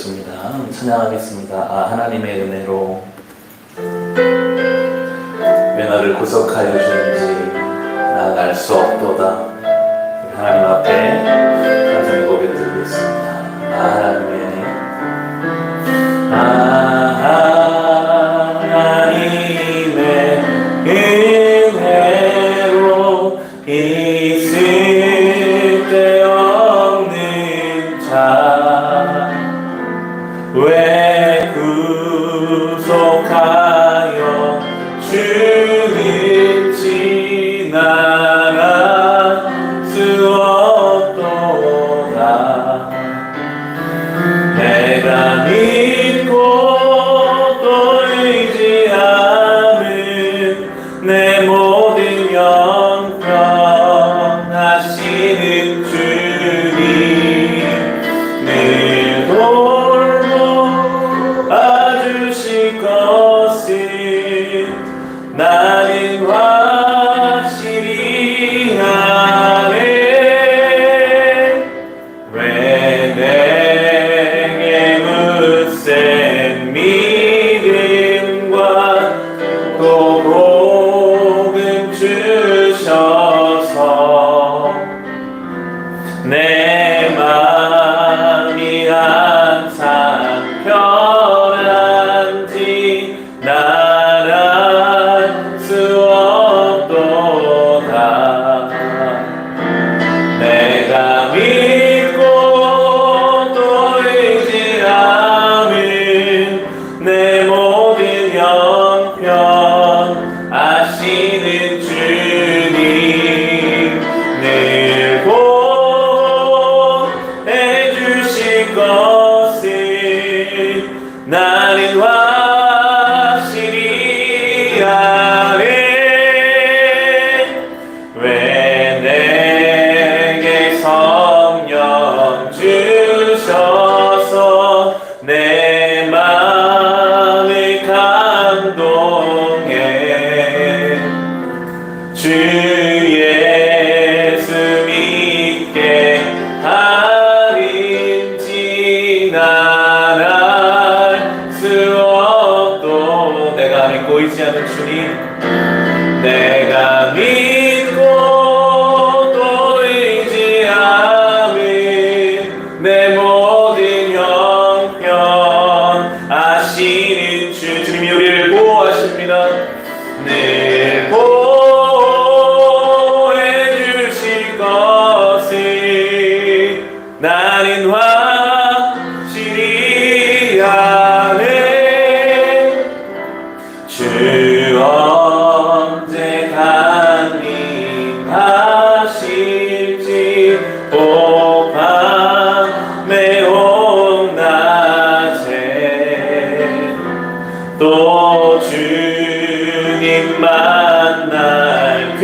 좋습니다. 찬양하겠습니다. 하나님의 은혜로 왜 나를 구속하여 주는지 난 알 수 없도다. 하나님 앞에 간절히 고백드리고 있습니다. 하나님의 은혜로 있을 데 없는 자 왜 구속하여 주는지 난 알 수 없도다. 내가 믿고 또 의지하는 내 모든 영광 하시는 주님 늘 돌보 봐주실 것을 나는 확실히 아네. 왜 내게 굳센 믿음과 또 복음 주셔서 내 마음이 항상 편한지 난 알 수 없도다. 내가 믿고 또 의지하는 내 모든 형편 아시는 주님 늘 보호해 주실 것을 나는 확실히 아네. 왜 내게 성령 주셔서 내 마음을 감동해 주 예수 믿게 하는지 난 알 수 없도. 내가 믿고 의지하는 주님 내가 믿고 또 의지하는 내 모든 형편 아시는 주님이 우리를 보호하십니다. 늘 보호해 주실 것을 나는 확실히 아네. 주 언제 강림하실지 오 밤에 온 낮에 또 주님 만날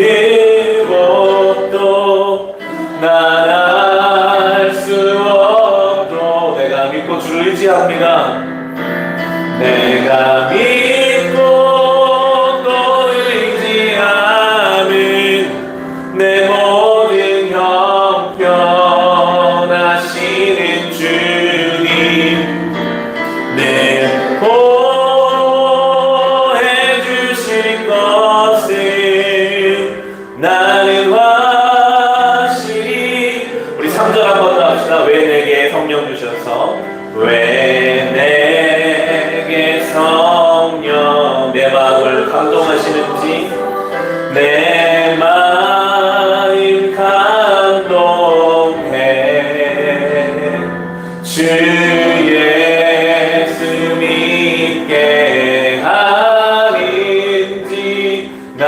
그곳도 난 알 수 없도. 내가 믿고 주를 의지합니다. 내가 믿고 또 의지하는 내 모든 형편 하시는 주님 늘 보호해 주실 것을 나는 확실히. 우리 3절 한번 더 합시다. 왜 내게 성령 주셔서 왜 내게 성령 내 마음을 감동하시는지 내 마음 감동해 주 예수 믿게 하는지 난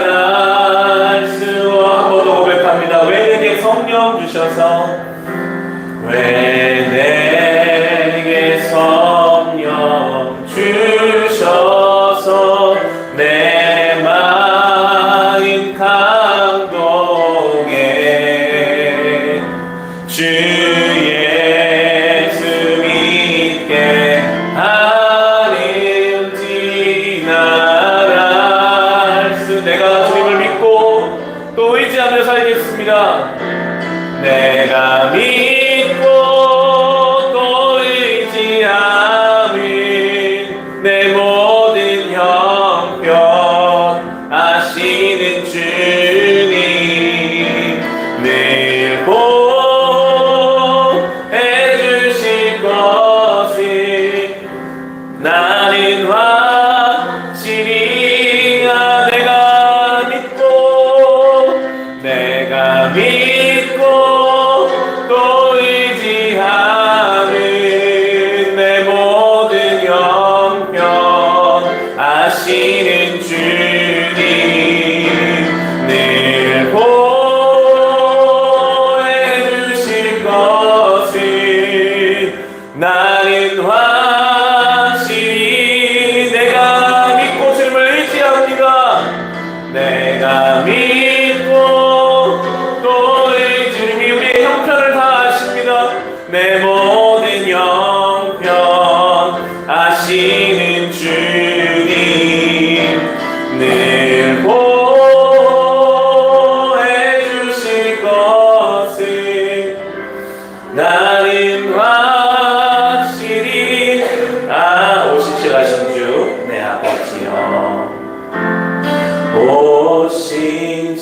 알 수 없도. 고백합니다. 왜 내게 성령 주셔서 왜 내게 성령 주셔서 내 마음 감동해 주 예수 믿게 하는지 난 알 수. 내가 주님을 믿고 또 의지하며 살겠습니다. 내가 믿고 또 의지 오 신실하신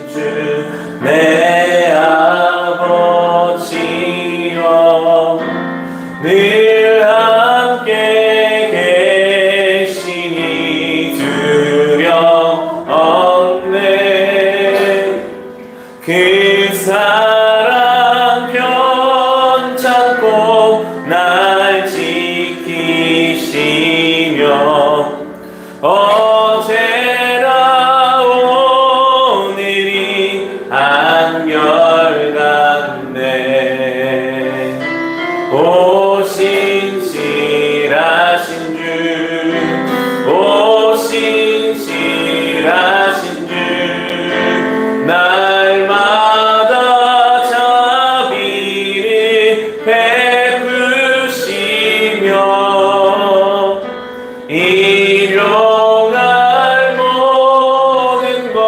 주 내 아버지여 늘 함께 계시니 두려움네 그 사랑 편찮고 날 지키시며 어제나 오늘이 한결같네 오 신실하신 주 오 신실하신 주 날마다 자비를 베푸시며 일용할 모든 것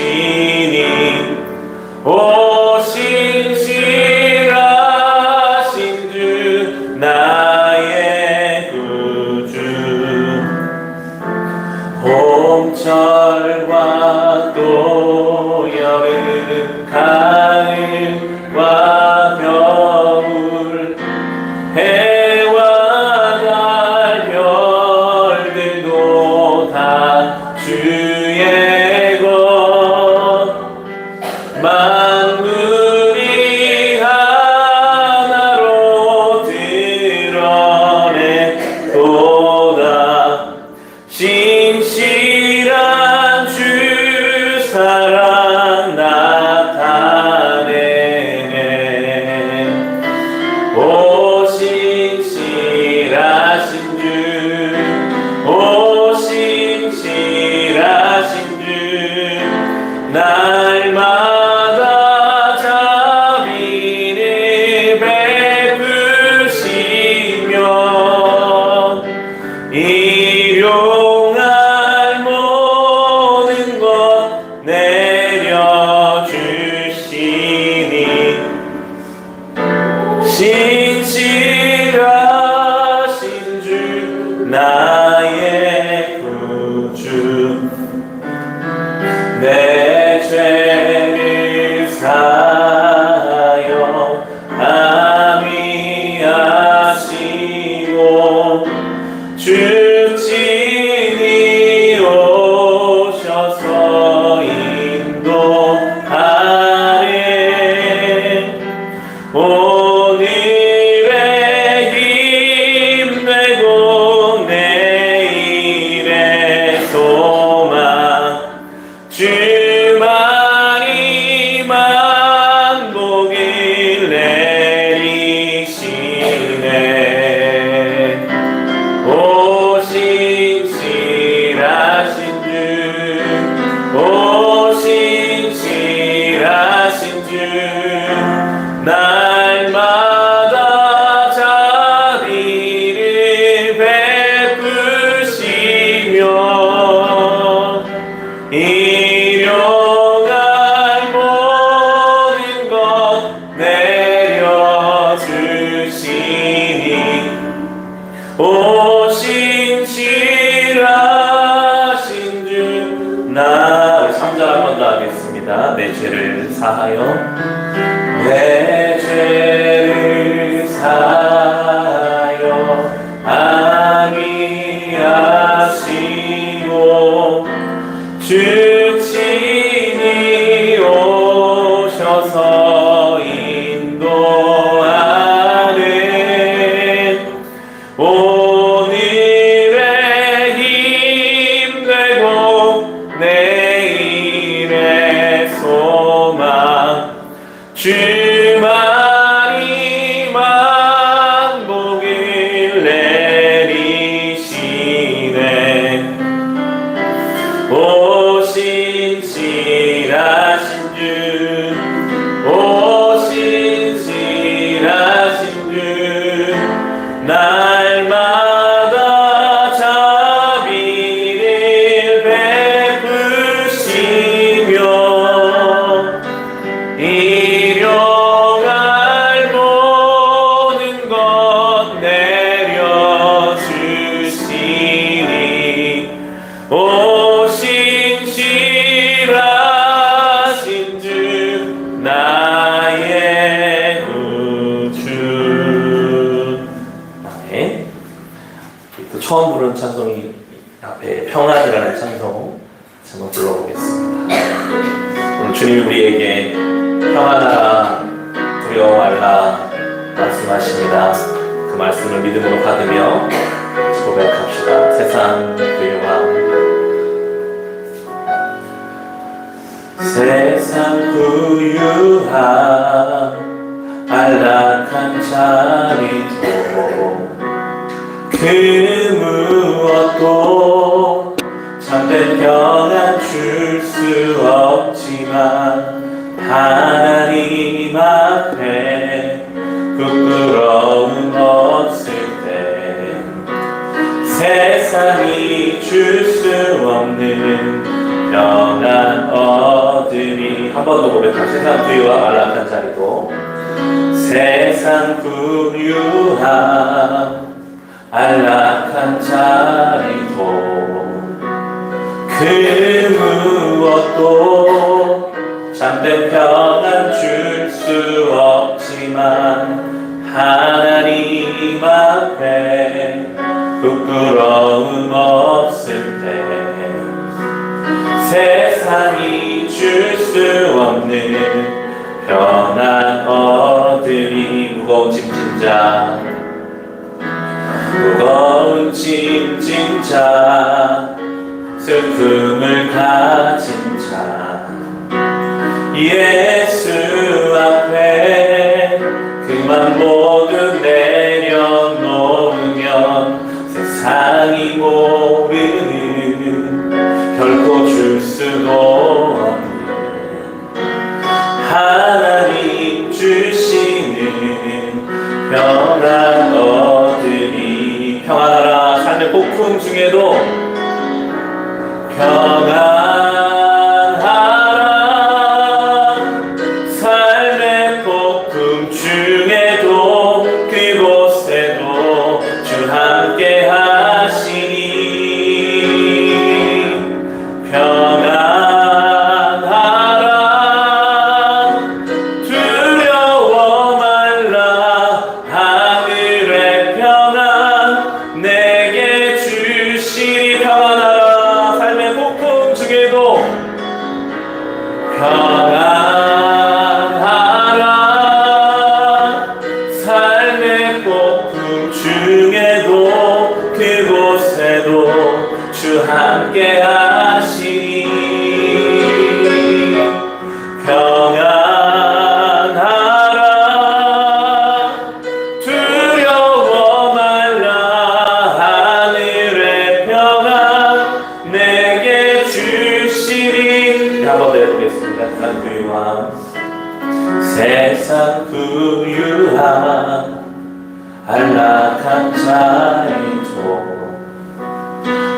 내려주시니 오 신실하신 주 나의 구주 봄철과 또 여름 가을과 겨울 해와 달 별들도 다 주의 것 만물이 하나로 드러내도다 신실한 주 사랑 나타내네 오 신실하신 주 오 신실하신 주 날마다 자비를 베푸시며 일용할 모든 것 내려주시니 신실하신 주 나의 구주 내 죄를 사하여 함의하시고 주 친히 오셔서 인도하네 오늘의 힘내고 내일의 소망 주만이 만복을 내리시네 오 신실하신 주 오 신실하신 주 날마다 자비를 베푸시며 일용할 모든 것 내려주시니 오 신실하신 주 나 3절 한 번 더 하겠습니다. 내 죄를 사하여 내 죄를 사하여 함의하시고 주 친히 오셔서 인도하네 오늘의 힘되고 내일의 소망 주만이 만복을 또 처음 부른 찬송이 앞에 평안이라는 찬송 한번 불러보겠습니다. 오늘 주님이 우리에게 평안하라 두려워 말라 말씀하십니다. 그 말씀을 믿음으로 받으며 고백합시다. 세상 부유함 세상 부유함 안락한 자리도 그 무엇도 참된 평안 줄 수 없지만 하나님 앞에 부끄러움 없을 때 세상이 줄 수 없는 평안 얻으리. 한 번 더 고백합니다. 세상 부유함 안락한 자리도 세상 부유함 안락한 자리도 그 무엇도 참된 평안 줄 수 없지만 하나님 앞에 부끄러움 없을 때 세상이 줄 수 없는 평안 얻으리. 무거운 짐진 자 슬픔을 가진 자 예수 앞에 그만 모두 내려놓으면 세상이 모르는 결코 줄 수도 없는 하나님 주시는 평안 얻으리. 평안하라. 삶의 폭풍 중에도 평안하라. 삶의 폭풍 중에도 그곳에도 주 함께 하시니 평안하라. 두려워 말라. 하늘의 평안 내게 주시리. 평안하라. 삶의 폭풍 중에도 평안하라. 삶의 폭풍 중에도 그곳에도 주 함께 하시니 평안하라. 두려워 말라. 하늘의 평안 내게 주시리. 한번 더 해보겠습니다. 세상 부유함 안락한 자리도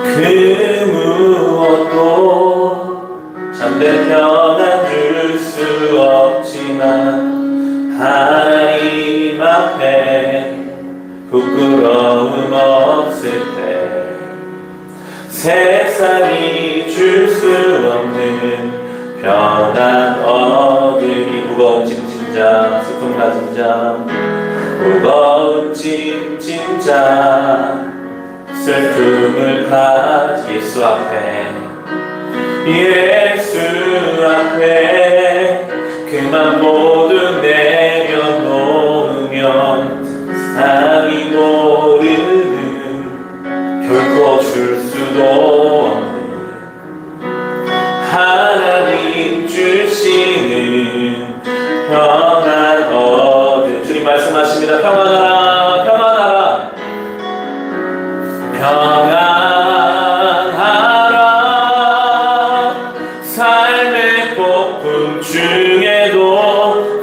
그 무엇도 참된 평안 줄 수 없지만 하나님 앞에 부끄러움 없을 때 세상이 줄 수 없는 평안 얻으리. 무거운 짐진 자 슬픔 가진 자 무거운 짐진 자 슬픔을 가진 예수 앞에 예수 앞에 그만 모두 내려놓으면 세상이 모르는 결코 줄 수도 없는 하나님 주시는 평안 얻으리. 주님 말씀하십니다. 평안하라. 평안하라. 평안하라. 삶의 폭풍 중에도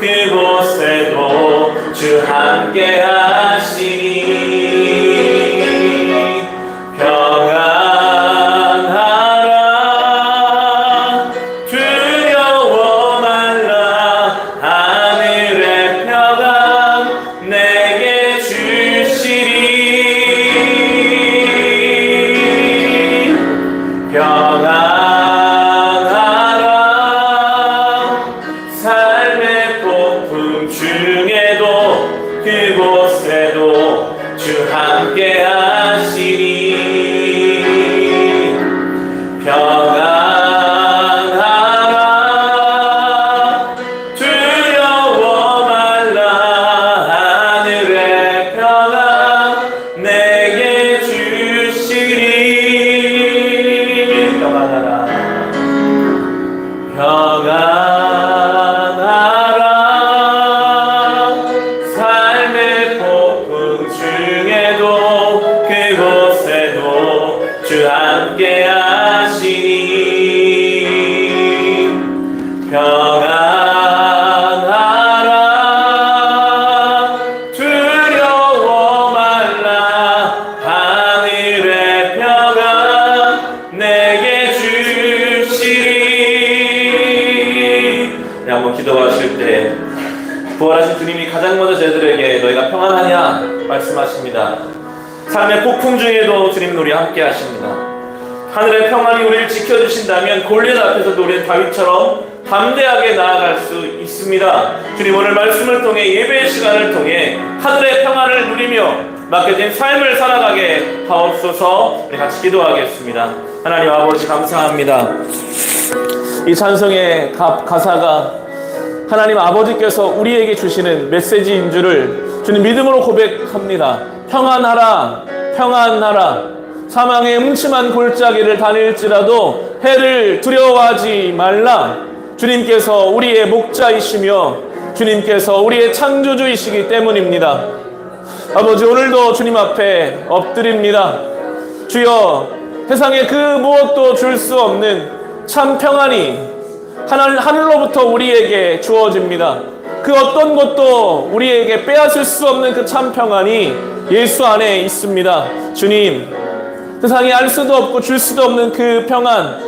주님이 가장 먼저 저희들에게 너희가 평안하냐 말씀하십니다. 삶의 폭풍 중에도 주님은 우리와 함께 하십니다. 하늘의 평안이 우리를 지켜주신다면 골리앗 앞에서도 우리는 다윗처럼 담대하게 나아갈 수 있습니다. 주님 오늘 말씀을 통해 예배의 시간을 통해 하늘의 평안을 누리며 맡겨진 삶을 살아가게 하옵소서. 우리 같이 기도하겠습니다. 하나님 아버지 감사합니다. 이 찬송의 가사가 하나님 아버지께서 우리에게 주시는 메시지인 줄을 주님 믿음으로 고백합니다. 평안하라, 평안하라. 사망의 음침한 골짜기를 다닐지라도 해를 두려워하지 말라. 주님께서 우리의 목자이시며 주님께서 우리의 창조주이시기 때문입니다. 아버지 오늘도 주님 앞에 엎드립니다. 주여 세상에 그 무엇도 줄 수 없는 참 평안이 하늘로부터 우리에게 주어집니다. 그 어떤 것도 우리에게 빼앗을 수 없는 그 참 평안이 예수 안에 있습니다. 주님 세상에 알 수도 없고 줄 수도 없는 그 평안,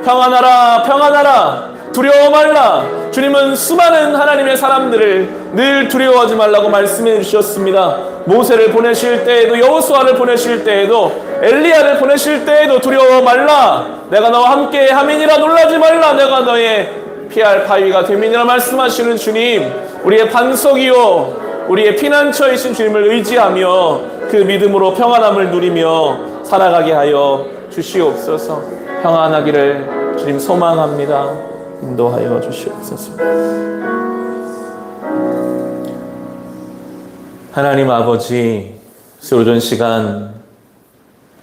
평안하라, 평안하라, 두려워 말라. 주님은 수많은 하나님의 사람들을 늘 두려워하지 말라고 말씀해 주셨습니다. 모세를 보내실 때에도, 여호수아를 보내실 때에도, 엘리야를 보내실 때에도 두려워 말라. 내가 너와 함께 함이니라 놀라지 말라. 내가 너의 피할 바위가 됨이니라 말씀하시는 주님, 우리의 반석이요 우리의 피난처이신 주님을 의지하며 그 믿음으로 평안함을 누리며 살아가게 하여 주시옵소서. 평안하기를 주님 소망합니다. 인도하여 주시옵소서. 하나님 아버지, 오전 시간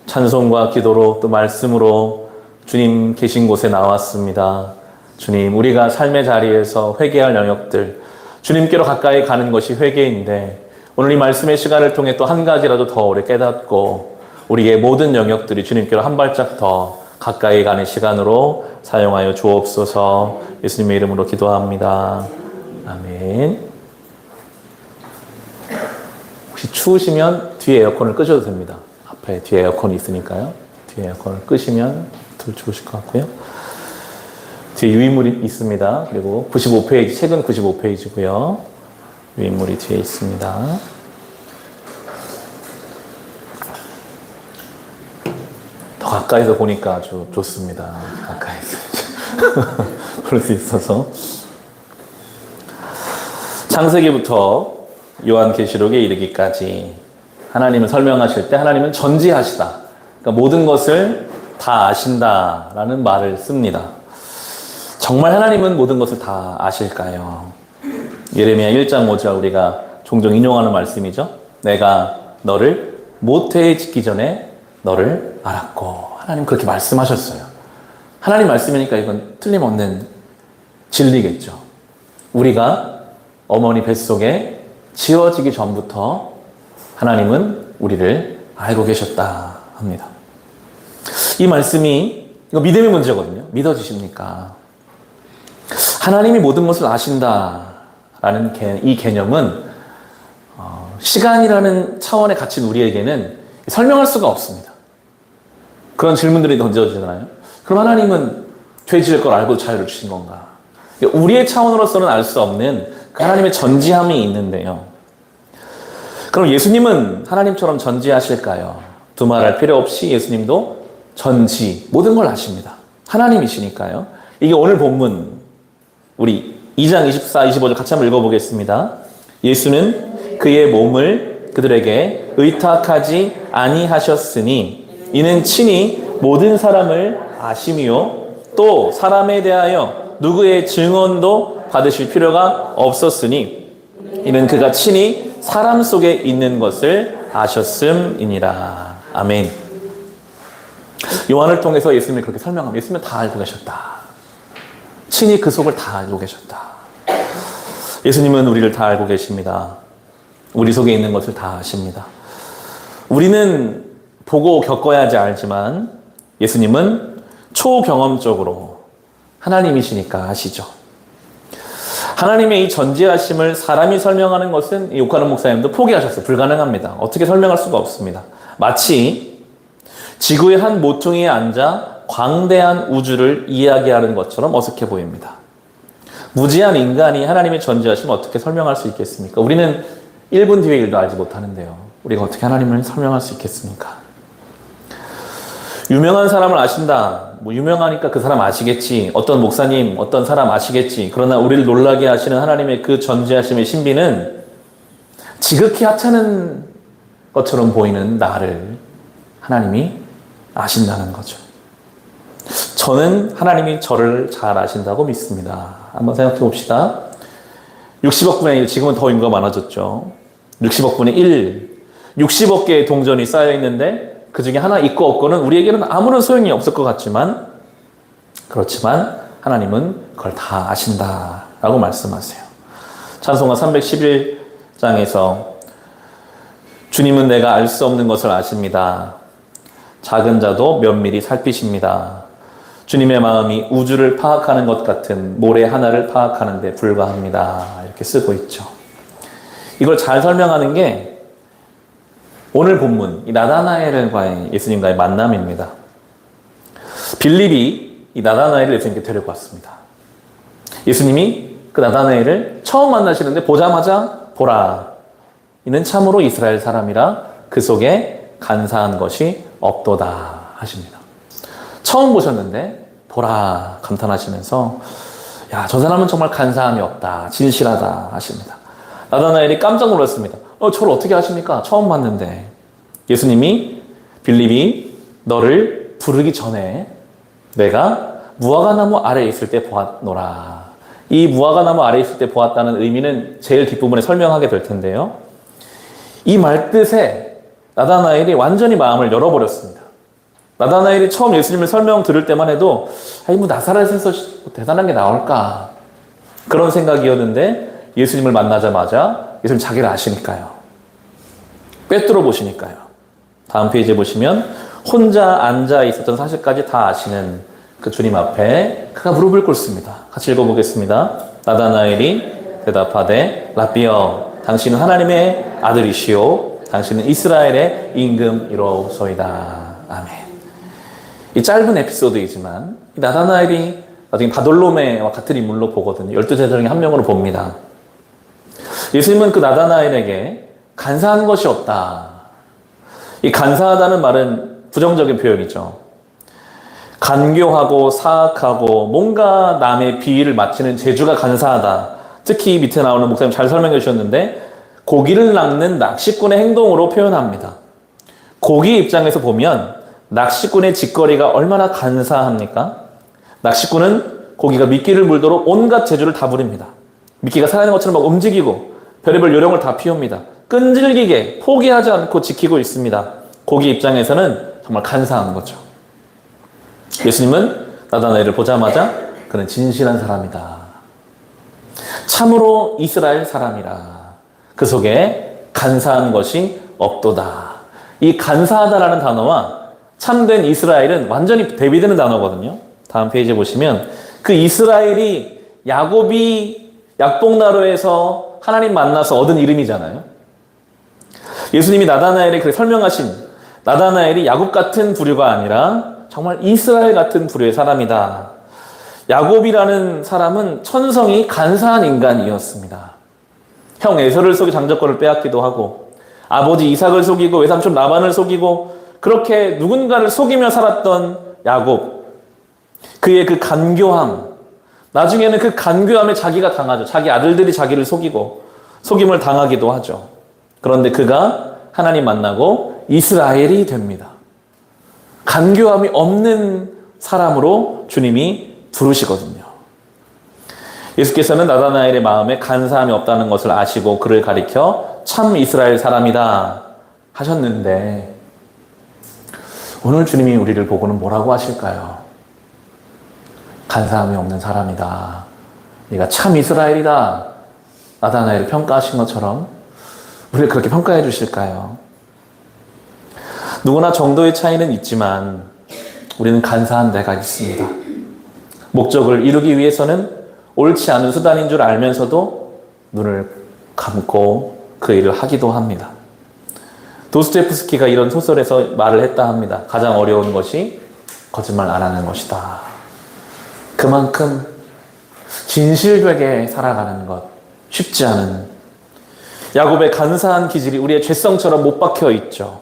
찬송과 기도로 또 말씀으로 주님 계신 곳에 나왔습니다. 주님, 우리가 삶의 자리에서 회개할 영역들, 주님께로 가까이 가는 것이 회개인데 오늘 이 말씀의 시간을 통해 또 한 가지라도 더 우리 깨닫고 우리의 모든 영역들이 주님께로 한 발짝 더 가까이 가는 시간으로 사용하여 주옵소서. 예수님의 이름으로 기도합니다. 아멘. 혹시 추우시면 뒤에 에어컨을 끄셔도 됩니다. 앞에 뒤에 에어컨이 있으니까요. 뒤에 에어컨을 끄시면 덜 추우실 것 같고요. 뒤에 유인물이 있습니다. 그리고 95페이지, 책은 95페이지고요. 유인물이 뒤에 있습니다. 더 가까이서 보니까 아주 좋습니다. 가까이서 볼 수 있어서. 창세기부터 요한계시록에 이르기까지 하나님을 설명하실 때 하나님은 전지하시다. 그러니까 모든 것을 다 아신다라는 말을 씁니다. 정말 하나님은 모든 것을 다 아실까요? 예레미야 1장 5절 우리가 종종 인용하는 말씀이죠. 내가 너를 모태에 짓기 전에 너를 알았고. 하나님 그렇게 말씀하셨어요. 하나님 말씀이니까 이건 틀림없는 진리겠죠. 우리가 어머니 뱃속에 지어지기 전부터 하나님은 우리를 알고 계셨다 합니다. 이 말씀이 이거 믿음의 문제거든요. 믿어지십니까? 하나님이 모든 것을 아신다라는 이 개념은 시간이라는 차원에 갇힌 우리에게는 설명할 수가 없습니다. 그런 질문들이 던져지잖아요. 그럼 하나님은 죄 지을 걸 알고 자유를 주신 건가? 우리의 차원으로서는 알 수 없는 그 하나님의 전지함이 있는데요. 그럼 예수님은 하나님처럼 전지하실까요? 두말할 필요 없이 예수님도 전지, 모든 걸 아십니다. 하나님이시니까요. 이게 오늘 본문 우리 2장 24, 25절 같이 한번 읽어보겠습니다. 예수는 그의 몸을 그들에게 의탁하지 아니하셨으니 이는 친히 모든 사람을 아심이요 또 사람에 대하여 누구의 증언도 받으실 필요가 없었으니 이는 그가 친히 사람 속에 있는 것을 아셨음이니라. 아멘. 요한을 통해서 예수님이 그렇게 설명합니다. 예수님은 다 알고 계셨다. 친히 그 속을 다 알고 계셨다. 예수님은 우리를 다 알고 계십니다. 우리 속에 있는 것을 다 아십니다. 우리는 보고 겪어야지 알지만 예수님은 초경험적으로 하나님이시니까 아시죠. 하나님의 이 전지하심을 사람이 설명하는 것은 이 옥하는 목사님도 포기하셨어요. 불가능합니다. 어떻게 설명할 수가 없습니다. 마치 지구의 한 모퉁이에 앉아 광대한 우주를 이야기하는 것처럼 어색해 보입니다. 무지한 인간이 하나님의 전지하심을 어떻게 설명할 수 있겠습니까? 우리는 1분 뒤의 일도 알지 못하는데요. 우리가 어떻게 하나님을 설명할 수 있겠습니까? 유명한 사람을 아신다. 유명하니까 그 사람 아시겠지. 어떤 목사님, 어떤 사람 아시겠지. 그러나 우리를 놀라게 하시는 하나님의 그 전지하심의 신비는 지극히 하찮은 것처럼 보이는 나를 하나님이 아신다는 거죠. 저는 하나님이 저를 잘 아신다고 믿습니다. 한번 생각해 봅시다. 60억 분의 1, 지금은 더 인구가 많아졌죠. 60억 분의 1, 60억 개의 동전이 쌓여 있는데 그 중에 하나 있고 없고는 우리에게는 아무런 소용이 없을 것 같지만, 그렇지만 하나님은 그걸 다 아신다라고 말씀하세요. 찬송가 311장에서 주님은 내가 알 수 없는 것을 아십니다. 작은 자도 면밀히 살피십니다. 주님의 마음이 우주를 파악하는 것 같은 모래 하나를 파악하는 데 불과합니다. 이렇게 쓰고 있죠. 이걸 잘 설명하는 게 오늘 본문 이 나다나엘과의 예수님과의 만남입니다. 빌립이 이 나다나엘을 예수님께 데리고 왔습니다. 예수님이 그 나다나엘을 처음 만나시는데 보자마자 보라, 이는 참으로 이스라엘 사람이라 그 속에 간사한 것이 없도다 하십니다. 처음 보셨는데 보라 감탄하시면서 야, 저 사람은 정말 간사함이 없다, 진실하다 하십니다. 나다나엘이 깜짝 놀랐습니다. 저를 어떻게 아십니까? 처음 봤는데. 예수님이 빌립이 너를 부르기 전에 내가 무화과나무 아래에 있을 때 보았노라. 이 무화과나무 아래에 있을 때 보았다는 의미는 제일 뒷부분에 설명하게 될 텐데요. 이 말뜻에 나다나엘이 완전히 마음을 열어버렸습니다. 나다나엘이 처음 예수님을 설명 들을 때만 해도 아니 뭐 나사렛에서 대단한 게 나올까 그런 생각이었는데 예수님을 만나자마자 예수님 자기를 아시니까요. 꿰뚫어 보시니까요. 다음 페이지에 보시면 혼자 앉아 있었던 사실까지 다 아시는 그 주님 앞에 그가 무릎을 꿇습니다. 같이 읽어보겠습니다. 나다나엘이 대답하되 라비여, 당신은 하나님의 아들이시오, 당신은 이스라엘의 임금이로소이다. 아멘. 이 짧은 에피소드이지만 나다나엘이 나중에 바돌로메와 같은 인물로 보거든요. 12제자 중에 한 명으로 봅니다. 예수님은 그 나다나엘에게 간사한 것이 없다. 이 간사하다는 말은 부정적인 표현이죠. 간교하고 사악하고 뭔가 남의 비위를 맞추는 재주가 간사하다. 특히 밑에 나오는 목사님 잘 설명해 주셨는데 고기를 낚는 낚시꾼의 행동으로 표현합니다. 고기 입장에서 보면 낚시꾼의 짓거리가 얼마나 간사합니까? 낚시꾼은 고기가 미끼를 물도록 온갖 재주를 다 부립니다. 미끼가 살아있는 것처럼 막 움직이고 별의별 요령을 다 피웁니다. 끈질기게 포기하지 않고 지키고 있습니다. 고기 입장에서는 정말 간사한 거죠. 예수님은 나다나엘을 보자마자 그는 진실한 사람이다. 참으로 이스라엘 사람이라. 그 속에 간사한 것이 없도다. 이 간사하다라는 단어와 참된 이스라엘은 완전히 대비되는 단어거든요. 다음 페이지에 보시면 그 이스라엘이 야곱이 약복나루에서 하나님 만나서 얻은 이름이잖아요. 예수님이 나다나엘에 그렇게 설명하신 나다나엘이 야곱 같은 부류가 아니라 정말 이스라엘 같은 부류의 사람이다. 야곱이라는 사람은 천성이 간사한 인간이었습니다. 형 에서를 속여 장자권을 빼앗기도 하고 아버지 이삭을 속이고 외삼촌 라반을 속이고 그렇게 누군가를 속이며 살았던 야곱. 그의 그 간교함, 나중에는 그 간교함에 자기가 당하죠. 자기 아들들이 자기를 속이고 속임을 당하기도 하죠. 그런데 그가 하나님 만나고 이스라엘이 됩니다. 간교함이 없는 사람으로 주님이 부르시거든요. 예수께서는 나다나엘의 마음에 간사함이 없다는 것을 아시고 그를 가리켜 참 이스라엘 사람이다 하셨는데 오늘 주님이 우리를 보고는 뭐라고 하실까요? 간사함이 없는 사람이다. 네가 참 이스라엘이다. 나다나엘을 평가하신 것처럼 우리를 그렇게 평가해 주실까요? 누구나 정도의 차이는 있지만 우리는 간사한 데가 있습니다. 목적을 이루기 위해서는 옳지 않은 수단인 줄 알면서도 눈을 감고 그 일을 하기도 합니다. 도스토옙스키가 이런 소설에서 말을 했다 합니다. 가장 어려운 것이 거짓말 안 하는 것이다. 그만큼 진실되게 살아가는 것 쉽지 않은 야곱의 간사한 기질이 우리의 죄성처럼 못 박혀 있죠.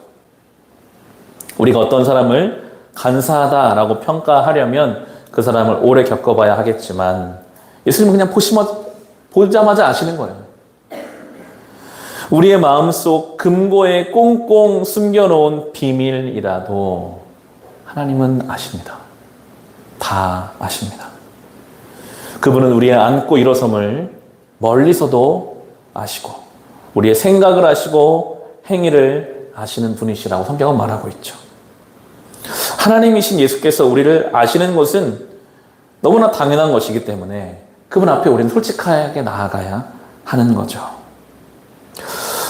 우리가 어떤 사람을 간사하다라고 평가하려면 그 사람을 오래 겪어봐야 하겠지만 예수님은 그냥 보자마자 아시는 거예요. 우리의 마음속 금고에 꽁꽁 숨겨놓은 비밀이라도 하나님은 아십니다. 다 아십니다. 그분은 우리의 앉고 일어섬을 멀리서도 아시고 우리의 생각을 아시고 행위를 아시는 분이시라고 성경은 말하고 있죠. 하나님이신 예수께서 우리를 아시는 것은 너무나 당연한 것이기 때문에 그분 앞에 우리는 솔직하게 나아가야 하는 거죠.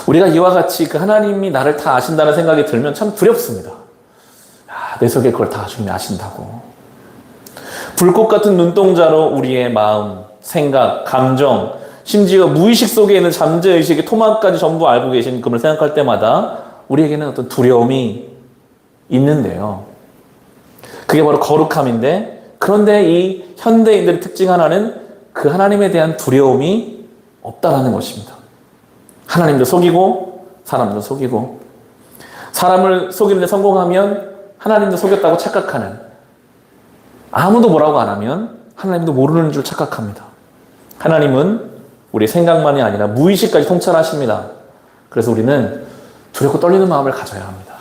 우리가 이와 같이 그 하나님이 나를 다 아신다는 생각이 들면 참 두렵습니다. 내 속에 그걸 다 주님이 아신다고. 불꽃 같은 눈동자로 우리의 마음, 생각, 감정, 심지어 무의식 속에 있는 잠재의식의 토막까지 전부 알고 계신 그분을 생각할 때마다 우리에게는 어떤 두려움이 있는데요. 그게 바로 거룩함인데, 그런데 이 현대인들의 특징 하나는 그 하나님에 대한 두려움이 없다라는 것입니다. 하나님도 속이고 사람도 속이고 사람을 속이는 데 성공하면 하나님도 속였다고 착각하는, 아무도 뭐라고 안 하면 하나님도 모르는 줄 착각합니다. 하나님은 우리 생각만이 아니라 무의식까지 통찰하십니다. 그래서 우리는 두렵고 떨리는 마음을 가져야 합니다.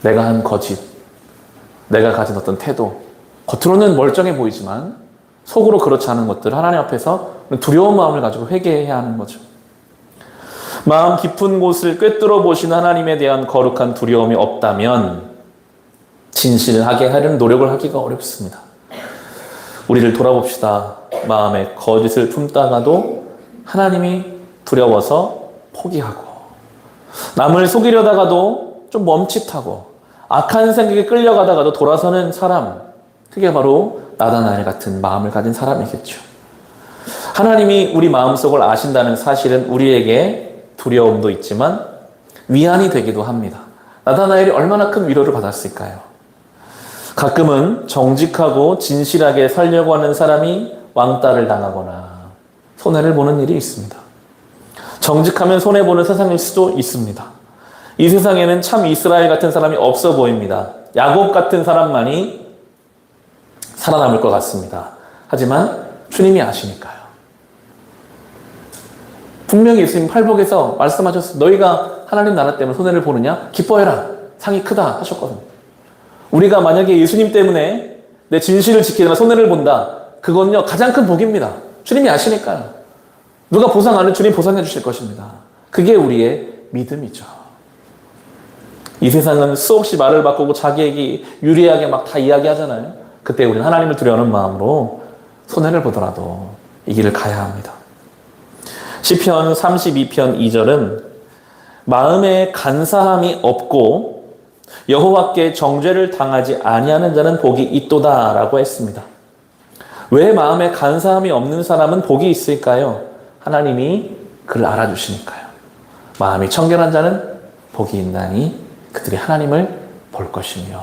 내가 한 거짓, 내가 가진 어떤 태도, 겉으로는 멀쩡해 보이지만 속으로 그렇지 않은 것들 하나님 앞에서 두려운 마음을 가지고 회개해야 하는 거죠. 마음 깊은 곳을 꿰뚫어 보시는 하나님에 대한 거룩한 두려움이 없다면 진실하게 하려는 노력을 하기가 어렵습니다. 우리를 돌아봅시다. 마음에 거짓을 품다가도 하나님이 두려워서 포기하고, 남을 속이려다가도 좀 멈칫하고, 악한 생각에 끌려가다가도 돌아서는 사람, 그게 바로 나다나엘 같은 마음을 가진 사람이겠죠. 하나님이 우리 마음속을 아신다는 사실은 우리에게 두려움도 있지만 위안이 되기도 합니다. 나다나엘이 얼마나 큰 위로를 받았을까요? 가끔은 정직하고 진실하게 살려고 하는 사람이 왕따를 당하거나 손해를 보는 일이 있습니다. 정직하면 손해보는 세상일 수도 있습니다. 이 세상에는 참 이스라엘 같은 사람이 없어 보입니다. 야곱 같은 사람만이 살아남을 것 같습니다. 하지만 주님이 아시니까요. 분명히 예수님 팔복에서 말씀하셨어요. 너희가 하나님 나라 때문에 손해를 보느냐? 기뻐해라. 상이 크다 하셨거든요. 우리가 만약에 예수님 때문에 내 진실을 지키느라 손해를 본다. 그건요, 가장 큰 복입니다. 주님이 아시니까요. 누가 보상 안 해? 주님 보상해 주실 것입니다. 그게 우리의 믿음이죠. 이 세상은 수없이 말을 바꾸고 자기에게 유리하게 막 다 이야기하잖아요. 그때 우리는 하나님을 두려워하는 마음으로 손해를 보더라도 이 길을 가야 합니다. 시편 32편 2절은 마음에 간사함이 없고 여호와께 정죄를 당하지 아니하는 자는 복이 있도다 라고 했습니다. 왜 마음에 간사함이 없는 사람은 복이 있을까요? 하나님이 그를 알아주시니까요. 마음이 청결한 자는 복이 있나니 그들이 하나님을 볼 것이며,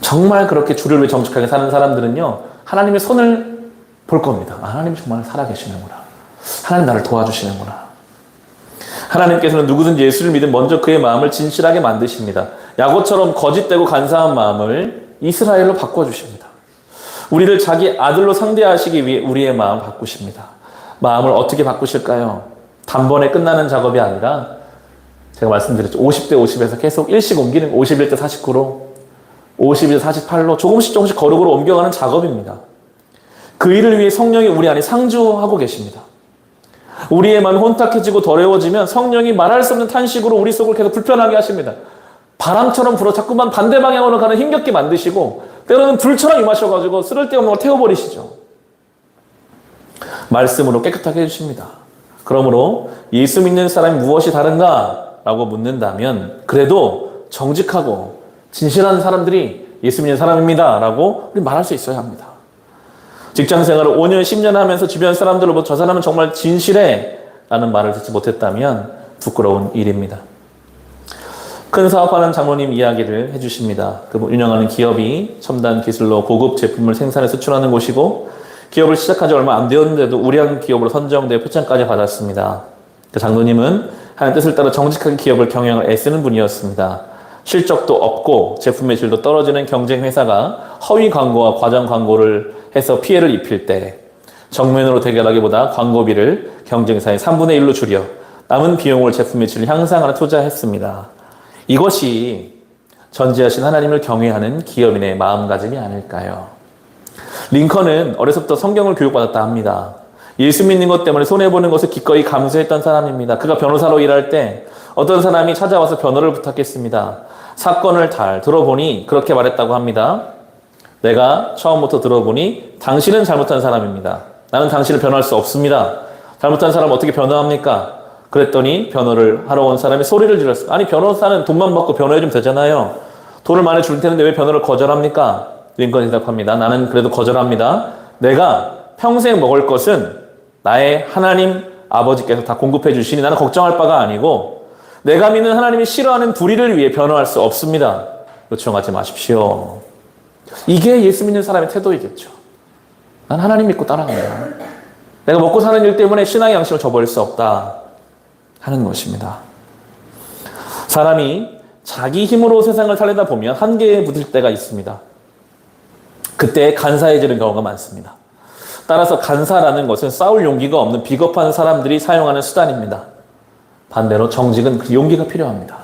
정말 그렇게 주를 위해 정직하게 사는 사람들은요, 하나님의 손을 볼 겁니다. 아, 하나님 정말 살아계시는구나. 하나님 나를 도와주시는구나. 하나님께서는 누구든지 예수를 믿으면 먼저 그의 마음을 진실하게 만드십니다. 야곱처럼 거짓되고 간사한 마음을 이스라엘로 바꿔주십니다. 우리를 자기 아들로 상대하시기 위해 우리의 마음 바꾸십니다. 마음을 어떻게 바꾸실까요? 단번에 끝나는 작업이 아니라 제가 말씀드렸죠. 50대 50에서 계속 일씩 옮기는, 51대 49로, 52대 48로 조금씩 거룩으로 옮겨가는 작업입니다. 그 일을 위해 성령이 우리 안에 상주하고 계십니다. 우리의 마음이 혼탁해지고 더러워지면 성령이 말할 수 없는 탄식으로 우리 속을 계속 불편하게 하십니다. 바람처럼 불어 자꾸만 반대 방향으로 가는 힘겹게 만드시고, 때로는 불처럼 임하셔가지고 쓸데없는 걸 태워버리시죠. 말씀으로 깨끗하게 해주십니다. 그러므로 예수 믿는 사람이 무엇이 다른가? 라고 묻는다면 그래도 정직하고 진실한 사람들이 예수 믿는 사람입니다 라고 우리 말할 수 있어야 합니다. 직장생활을 5년 10년 하면서 주변 사람들로부터 저 사람은 정말 진실해 라는 말을 듣지 못했다면 부끄러운 일입니다. 큰 사업하는 장로님 이야기를 해주십니다. 그 운영하는 기업이 첨단 기술로 고급 제품을 생산해 수출하는 곳이고, 기업을 시작한 지 얼마 안 되었는데도 우량 기업으로 선정되어 표창까지 받았습니다. 그 장로님은 하나님 뜻을 따라 정직하게 기업을 경영을 애쓰는 분이었습니다. 실적도 없고 제품의 질도 떨어지는 경쟁 회사가 허위 광고와 과장 광고를 해서 피해를 입힐 때 정면으로 대결하기보다 광고비를 경쟁사의 3분의 1로 줄여 남은 비용을 제품의 질을 향상하는 투자했습니다. 이것이 전지하신 하나님을 경외하는 기업인의 마음가짐이 아닐까요? 링컨은 어려서부터 성경을 교육받았다 합니다. 예수 믿는 것 때문에 손해보는 것을 기꺼이 감수했던 사람입니다. 그가 변호사로 일할 때 어떤 사람이 찾아와서 변호를 부탁했습니다. 사건을 잘 들어보니 그렇게 말했다고 합니다. 내가 처음부터 들어보니 당신은 잘못한 사람입니다. 나는 당신을 변호할 수 없습니다. 잘못한 사람을 어떻게 변호합니까? 그랬더니 변호를 하러 온 사람이 소리를 질렀습니다. 아니, 변호사는 돈만 받고 변호해주면 되잖아요. 돈을 많이 줄 텐데 왜 변호를 거절합니까? 링컨이 대답합니다. 나는 그래도 거절합니다. 내가 평생 먹을 것은 나의 하나님 아버지께서 다 공급해 주시니 나는 걱정할 바가 아니고 내가 믿는 하나님이 싫어하는 불의를 위해 변호할 수 없습니다. 요청하지 마십시오. 이게 예수 믿는 사람의 태도이겠죠. 난 하나님 믿고 따라간다. 내가 먹고 사는 일 때문에 신앙의 양심을 저버릴 수 없다 하는 것입니다. 사람이 자기 힘으로 세상을 살리다 보면 한계에 부딪힐 때가 있습니다. 그때 간사해지는 경우가 많습니다. 따라서 간사라는 것은 싸울 용기가 없는 비겁한 사람들이 사용하는 수단입니다. 반대로 정직은 그 용기가 필요합니다.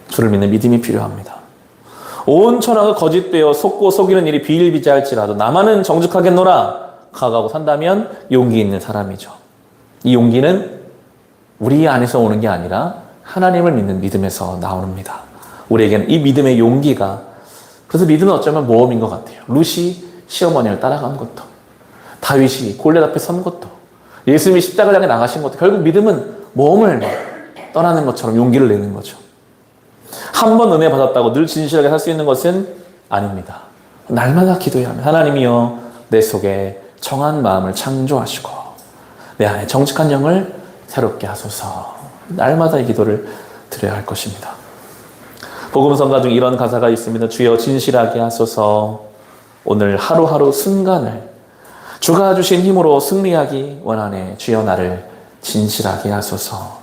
주를 믿는 믿음이 필요합니다. 온 천하가 거짓되어 속고 속이는 일이 비일비재할지라도 나만은 정직하겠노라 각하고 산다면 용기 있는 사람이죠. 이 용기는 우리 안에서 오는 게 아니라 하나님을 믿는 믿음에서 나옵니다. 우리에게는 이 믿음의 용기가, 그래서 믿음은 어쩌면 모험인 것 같아요. 룻이 시어머니를 따라간 것도, 다윗이 골리앗 앞에 선 것도, 예수님이 십자가를 향해 나가신 것도, 결국 믿음은 모험을 떠나는 것처럼 용기를 내는 거죠. 한 번 은혜 받았다고 늘 진실하게 살 수 있는 것은 아닙니다. 날마다 기도해야 합니다. 하나님이여 내 속에 정한 마음을 창조하시고 내 안에 정직한 영을 새롭게 하소서. 날마다 이 기도를 드려야 할 것입니다. 복음성가 중 이런 가사가 있습니다. 주여 진실하게 하소서. 오늘 하루하루 순간을 주가 주신 힘으로 승리하기 원하네. 주여 나를 진실하게 하소서.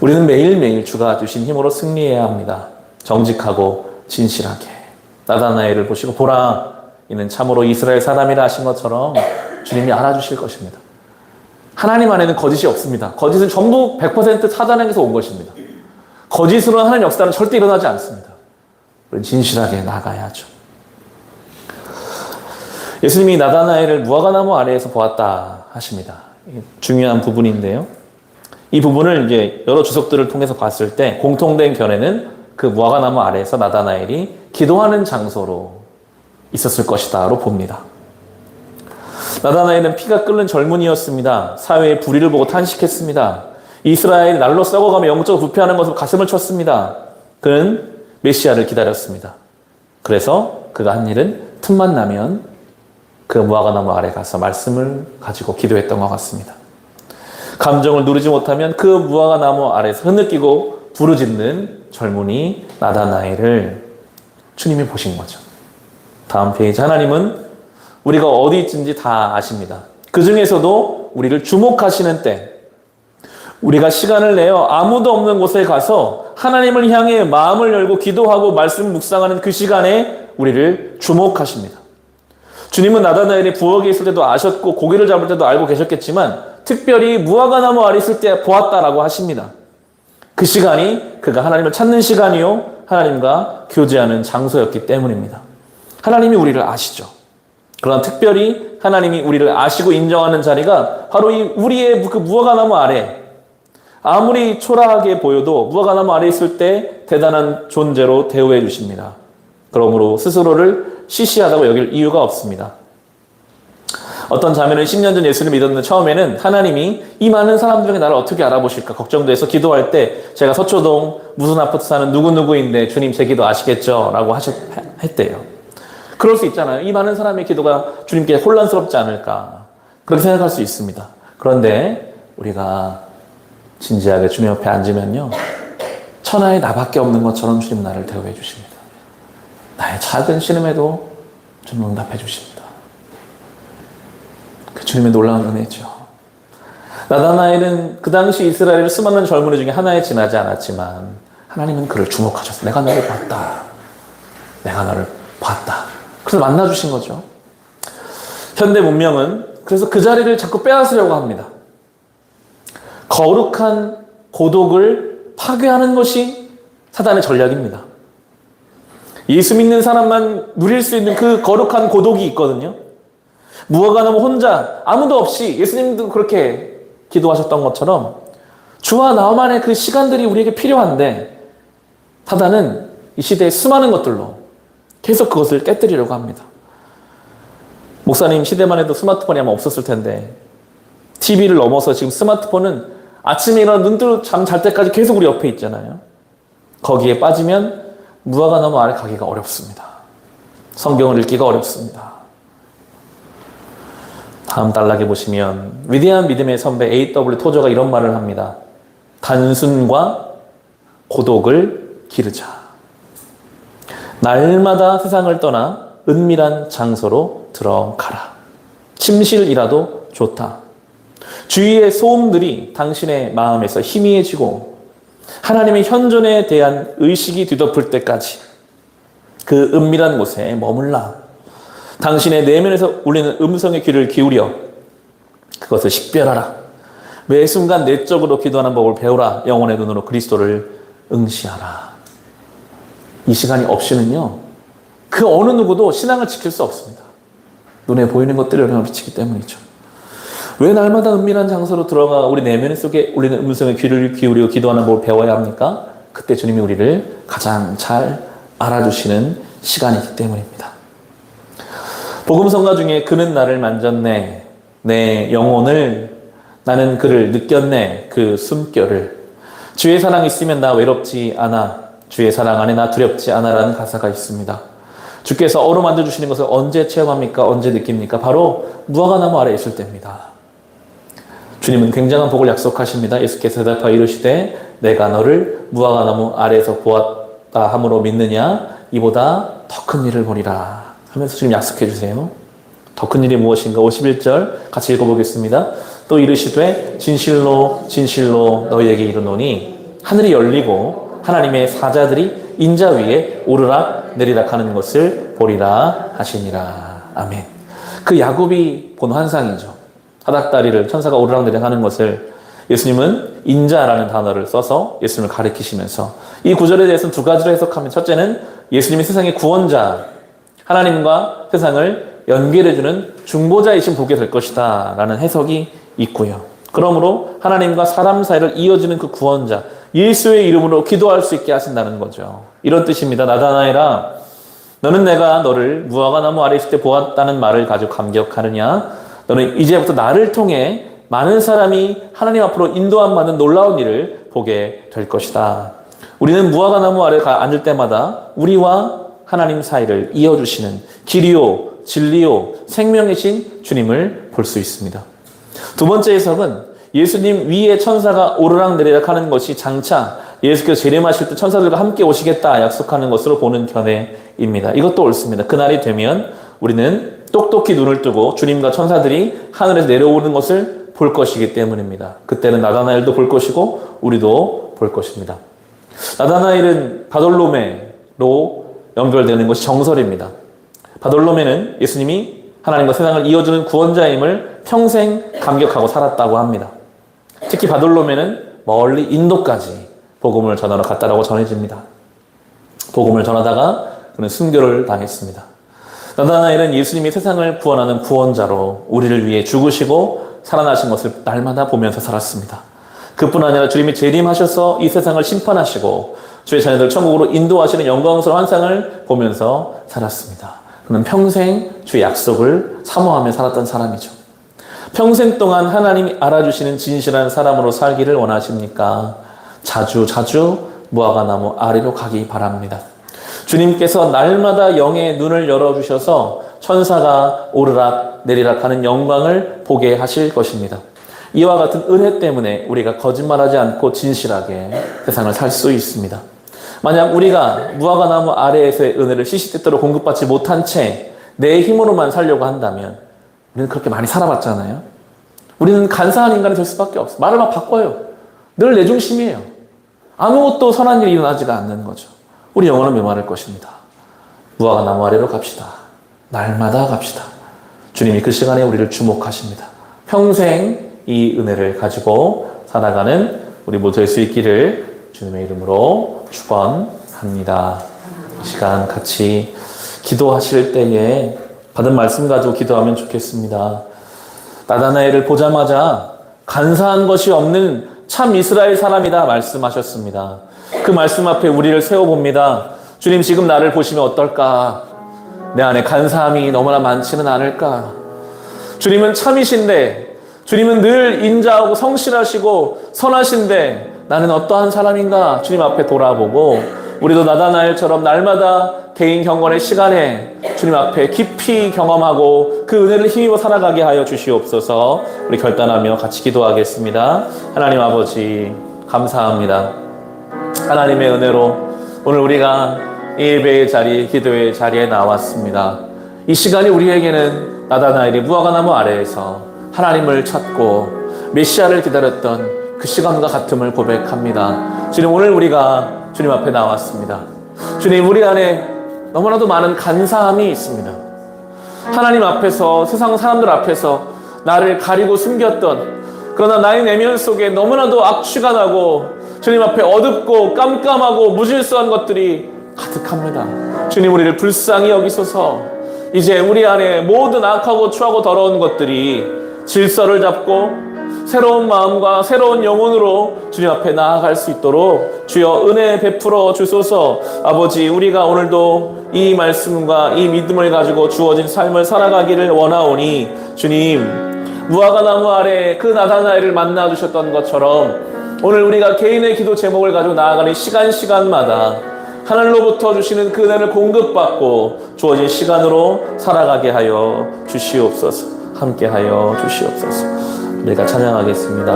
우리는 매일매일 주가 주신 힘으로 승리해야 합니다. 정직하고 진실하게. 나다나엘을 보시고 보라, 이는 참으로 이스라엘 사람이라 하신 것처럼 주님이 알아주실 것입니다. 하나님 안에는 거짓이 없습니다. 거짓은 전부 100% 사단에게서 온 것입니다. 거짓으로 하는 역사는 절대 일어나지 않습니다. 우리는 진실하게 나가야죠. 예수님이 나다나엘을 무화과나무 아래에서 보았다 하십니다. 중요한 부분인데요. 이 부분을 이제 여러 주석들을 통해서 봤을 때 공통된 견해는 그 무화과나무 아래에서 나다나엘이 기도하는 장소로 있었을 것이다로 봅니다. 나다나엘은 피가 끓는 젊은이였습니다. 사회의 불의를 보고 탄식했습니다. 이스라엘이 날로 썩어가며 영적으로 부패하는 것으로 가슴을 쳤습니다. 그는 메시아를 기다렸습니다. 그래서 그가 한 일은 틈만 나면 그 무화과나무 아래 가서 말씀을 가지고 기도했던 것 같습니다. 감정을 누르지 못하면 그 무화과나무 아래서 흐느끼고 부르짖는 젊은이 나다나엘을 주님이 보신 거죠. 다음 페이지. 하나님은 우리가 어디 있는지 다 아십니다. 그 중에서도 우리를 주목하시는 때, 우리가 시간을 내어 아무도 없는 곳에 가서 하나님을 향해 마음을 열고 기도하고 말씀 묵상하는 그 시간에 우리를 주목하십니다. 주님은 나다나엘이 부엌에 있을 때도 아셨고 고기를 잡을 때도 알고 계셨겠지만 특별히 무화과나무 아래 있을 때 보았다라고 하십니다. 그 시간이 그가 하나님을 찾는 시간이요 하나님과 교제하는 장소였기 때문입니다. 하나님이 우리를 아시죠. 그러나 특별히 하나님이 우리를 아시고 인정하는 자리가 바로 이 우리의 그 무화과나무 아래, 아무리 초라하게 보여도 무화과나무 아래 있을 때 대단한 존재로 대우해 주십니다. 그러므로 스스로를 시시하다고 여길 이유가 없습니다. 어떤 자매는 10년 전 예수를 믿었는데 처음에는 하나님이 이 많은 사람들 중에 나를 어떻게 알아보실까 걱정돼서 기도할 때 제가 서초동 무슨 아파트 사는 누구누구인데 주님 제 기도 아시겠죠? 라고 했대요. 그럴 수 있잖아요. 이 많은 사람의 기도가 주님께 혼란스럽지 않을까. 그렇게 생각할 수 있습니다. 그런데 우리가 진지하게 주님 옆에 앉으면요. 천하에 나밖에 없는 것처럼 주님 나를 대우해 주십니다. 나의 작은 신음에도 주님 응답해 주십니다. 주님의 놀라운 은혜죠. 나다나엘은 그 당시 이스라엘 수많은 젊은이 중에 하나에 지나지 않았지만 하나님은 그를 주목하셨어요. 내가 너를 봤다. 내가 너를 봤다. 그래서 만나주신 거죠. 현대 문명은 그래서 그 자리를 자꾸 빼앗으려고 합니다. 거룩한 고독을 파괴하는 것이 사단의 전략입니다. 예수 믿는 사람만 누릴 수 있는 그 거룩한 고독이 있거든요. 무화과나무 혼자 아무도 없이 예수님도 그렇게 기도하셨던 것처럼 주와 나만의 그 시간들이 우리에게 필요한데 사단은 이 시대의 수많은 것들로 계속 그것을 깨뜨리려고 합니다. 목사님 시대만 해도 스마트폰이 아마 없었을 텐데 TV를 넘어서 지금 스마트폰은 아침에 일어나 눈 뜨고 잠 잘 때까지 계속 우리 옆에 있잖아요. 거기에 빠지면 무화과나무 아래 가기가 어렵습니다. 성경을 읽기가 어렵습니다. 다음 단락에 보시면 위대한 믿음의 선배 A.W. 토저가 이런 말을 합니다. 단순과 고독을 기르자. 날마다 세상을 떠나 은밀한 장소로 들어가라. 침실이라도 좋다. 주위의 소음들이 당신의 마음에서 희미해지고 하나님의 현존에 대한 의식이 뒤덮을 때까지 그 은밀한 곳에 머물라. 당신의 내면에서 울리는 음성의 귀를 기울여 그것을 식별하라. 매 순간 내적으로 기도하는 법을 배우라. 영혼의 눈으로 그리스도를 응시하라. 이 시간이 없이는요, 그 어느 누구도 신앙을 지킬 수 없습니다. 눈에 보이는 것들이 영향을 미치기 때문이죠. 왜 날마다 은밀한 장소로 들어가 우리 내면 속에 울리는 음성의 귀를 기울이고 기도하는 법을 배워야 합니까? 그때 주님이 우리를 가장 잘 알아주시는 시간이기 때문입니다. 복음성가 중에 그는 나를 만졌네, 내 영혼을, 나는 그를 느꼈네, 그 숨결을. 주의 사랑 있으면 나 외롭지 않아, 주의 사랑 안에 나 두렵지 않아 라는 가사가 있습니다. 주께서 어루만져 주시는 것을 언제 체험합니까? 언제 느낍니까? 바로 무화과나무 아래 있을 때입니다. 주님은 굉장한 복을 약속하십니다. 예수께서 대답하여 이르시되 내가 너를 무화과나무 아래에서 보았다 함으로 믿느냐? 이보다 더 큰 일을 보리라 하면서 주님 약속해 주세요. 더 큰 일이 무엇인가? 51절 같이 읽어보겠습니다. 또 이르시되 진실로 진실로 너희에게 이르노니 하늘이 열리고 하나님의 사자들이 인자 위에 오르락 내리락 하는 것을 보리라 하시니라. 아멘. 그 야곱이 본 환상이죠. 사닥다리를 천사가 오르락내리락 하는 것을 예수님은 인자라는 단어를 써서 예수님을 가리키시면서 이 구절에 대해서는 두 가지로 해석하면, 첫째는 예수님이 세상의 구원자, 하나님과 세상을 연결해주는 중보자이신 보게 될 것이다 라는 해석이 있고요. 그러므로 하나님과 사람 사이를 이어주는 그 구원자, 예수의 이름으로 기도할 수 있게 하신다는 거죠. 이런 뜻입니다. 나다나엘아, 너는 내가 너를 무화과나무 아래 있을 때 보았다는 말을 가지고 감격하느냐? 너는 이제부터 나를 통해 많은 사람이 하나님 앞으로 인도함 받는 놀라운 일을 보게 될 것이다. 우리는 무화과나무 아래 앉을 때마다 우리와 하나님 사이를 이어주시는 길이요, 진리요, 생명이신 주님을 볼 수 있습니다. 두 번째 해석은 예수님 위에 천사가 오르락내리락 하는 것이 장차 예수께서 재림하실 때 천사들과 함께 오시겠다 약속하는 것으로 보는 견해입니다. 이것도 옳습니다. 그날이 되면 우리는 똑똑히 눈을 뜨고 주님과 천사들이 하늘에서 내려오는 것을 볼 것이기 때문입니다. 그때는 나다나엘도 볼 것이고 우리도 볼 것입니다. 나다나엘은 바돌로메로 연결되는 것이 정설입니다. 바돌로메는 예수님이 하나님과 세상을 이어주는 구원자임을 평생 감격하고 살았다고 합니다. 특히 바돌로메는 멀리 인도까지 복음을 전하러 갔다라고 전해집니다. 복음을 전하다가 그는 순교를 당했습니다. 나다나엘은 예수님이 세상을 구원하는 구원자로 우리를 위해 죽으시고 살아나신 것을 날마다 보면서 살았습니다. 그뿐 아니라 주님이 재림하셔서 이 세상을 심판하시고 주의 자녀들 천국으로 인도하시는 영광스러운 환상을 보면서 살았습니다. 그는 평생 주의 약속을 사모하며 살았던 사람이죠. 평생 동안 하나님이 알아주시는 진실한 사람으로 살기를 원하십니까? 자주 무화과나무 아래로 가기 바랍니다. 주님께서 날마다 영의 눈을 열어주셔서 천사가 오르락 내리락 하는 영광을 보게 하실 것입니다. 이와 같은 은혜 때문에 우리가 거짓말하지 않고 진실하게 세상을 살 수 있습니다. 만약 우리가 무화과나무 아래에서의 은혜를 시시때때로 공급받지 못한 채 내 힘으로만 살려고 한다면 우리는 그렇게 많이 살아봤잖아요. 우리는 간사한 인간이 될 수밖에 없어요. 말을 막 바꿔요. 늘 내 중심이에요. 아무것도 선한 일이 일어나지가 않는 거죠. 우리 영혼은 메마를 것입니다. 무화과 나무 아래로 갑시다. 날마다 갑시다. 주님이 그 시간에 우리를 주목하십니다. 평생 이 은혜를 가지고 살아가는 우리 모두 될 수 있기를 주님의 이름으로 축원합니다. 이 시간 같이 기도하실 때에 받은 말씀 가지고 기도하면 좋겠습니다. 나다나엘을 보자마자 간사한 것이 없는 참 이스라엘 사람이다 말씀하셨습니다. 그 말씀 앞에 우리를 세워봅니다. 주님, 지금 나를 보시면 어떨까? 내 안에 간사함이 너무나 많지는 않을까? 주님은 참이신데, 주님은 늘 인자하고 성실하시고 선하신데 나는 어떠한 사람인가? 주님 앞에 돌아보고 우리도 나다나엘처럼 날마다 개인 경건의 시간에 주님 앞에 깊이 경험하고 그 은혜를 힘입어 살아가게 하여 주시옵소서. 우리 결단하며 같이 기도하겠습니다. 하나님 아버지, 감사합니다. 하나님의 은혜로 오늘 우리가 예배의 자리, 기도의 자리에 나왔습니다. 이 시간이 우리에게는 나다나엘이 무화과 나무 아래에서 하나님을 찾고 메시아를 기다렸던 그 시간과 같음을 고백합니다. 주님, 오늘 우리가 주님 앞에 나왔습니다. 주님, 우리 안에 너무나도 많은 간사함이 있습니다. 하나님 앞에서, 세상 사람들 앞에서 나를 가리고 숨겼던, 그러나 나의 내면 속에 너무나도 악취가 나고 주님 앞에 어둡고 깜깜하고 무질서한 것들이 가득합니다. 주님, 우리를 불쌍히 여기소서. 이제 우리 안에 모든 악하고 추하고 더러운 것들이 질서를 잡고 새로운 마음과 새로운 영혼으로 주님 앞에 나아갈 수 있도록 주여 은혜 베풀어 주소서. 아버지, 우리가 오늘도 이 말씀과 이 믿음을 가지고 주어진 삶을 살아가기를 원하오니 주님, 무화과 나무 아래 그 나다나엘을 만나 주셨던 것처럼 오늘 우리가 개인의 기도 제목을 가지고 나아가는 시간마다 하늘로부터 주시는 그 은혜를 공급받고 주어진 시간으로 살아가게 하여 주시옵소서. 함께 하여 주시옵소서. 우리가 찬양하겠습니다.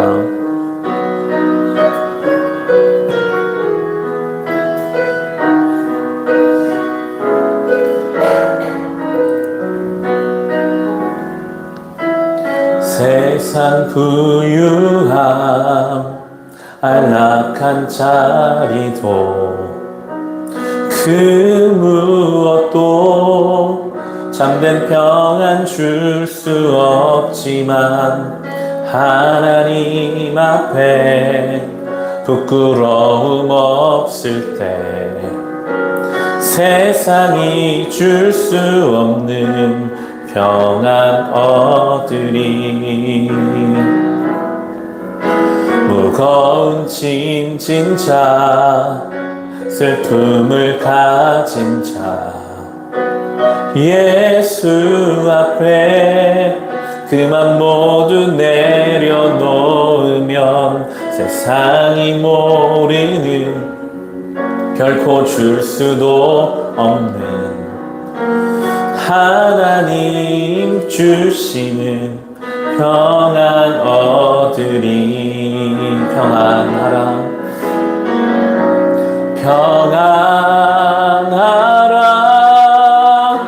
세상 부유함 안락한 자리도 그 무엇도 참된 평안 줄 수 없지만 하나님 앞에 부끄러움 없을 때 세상이 줄 수 없는 평안 얻으리. 무거운 짐진 자 슬픔을 가진 자 예수 앞에 그만 모두 내려놓으면 세상이 모르는 결코 줄 수도 없는 하나님 주시는 평안 얻으리. 평안하라 평안하라.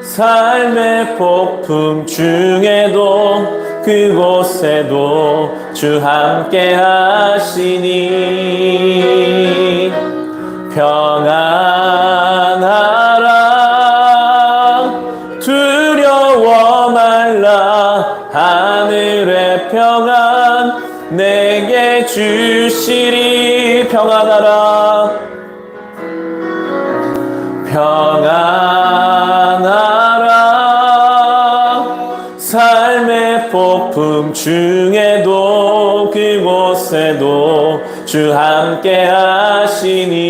삶의 폭풍 중에도 그곳에도 주 함께 하시니 평안하라. 두려워 말라. 하늘의 평안 내게 주시리. 평안하라 평안하라. 삶의 폭풍 중에도 그곳에도 주 함께